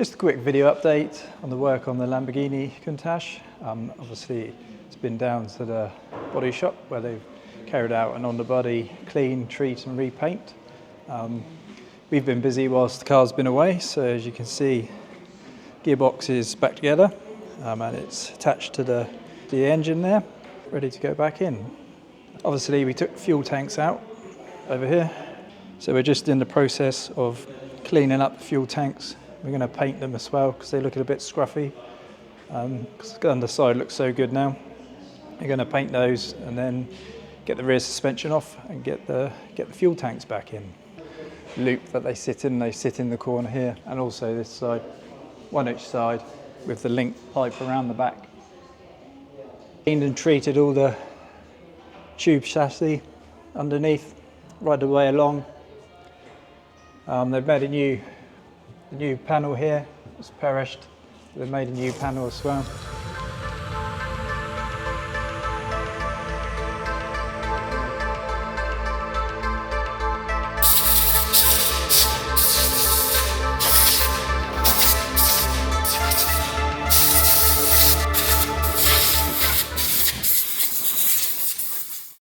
Just a quick video update on the work on the Lamborghini Countach. Obviously it's been down to the body shop where they've carried out an underbody clean, treat and repaint. We've been busy whilst the car's been away, so as you can see, gearbox is back together and it's attached to the engine there, ready to go back in. Obviously we took fuel tanks out over here, so we're just in the process of cleaning up the fuel tanks. We're going to paint them as well because they look a bit scruffy, because the underside looks so good now. We're going to paint those and then get the rear suspension off and get the fuel tanks back in. Loop that they sit in the corner here, and also this side, one each side with the link pipe around the back. Cleaned and treated all the tube chassis underneath right the way along. They've made a new panel here. It's perished. They've made a new panel as well.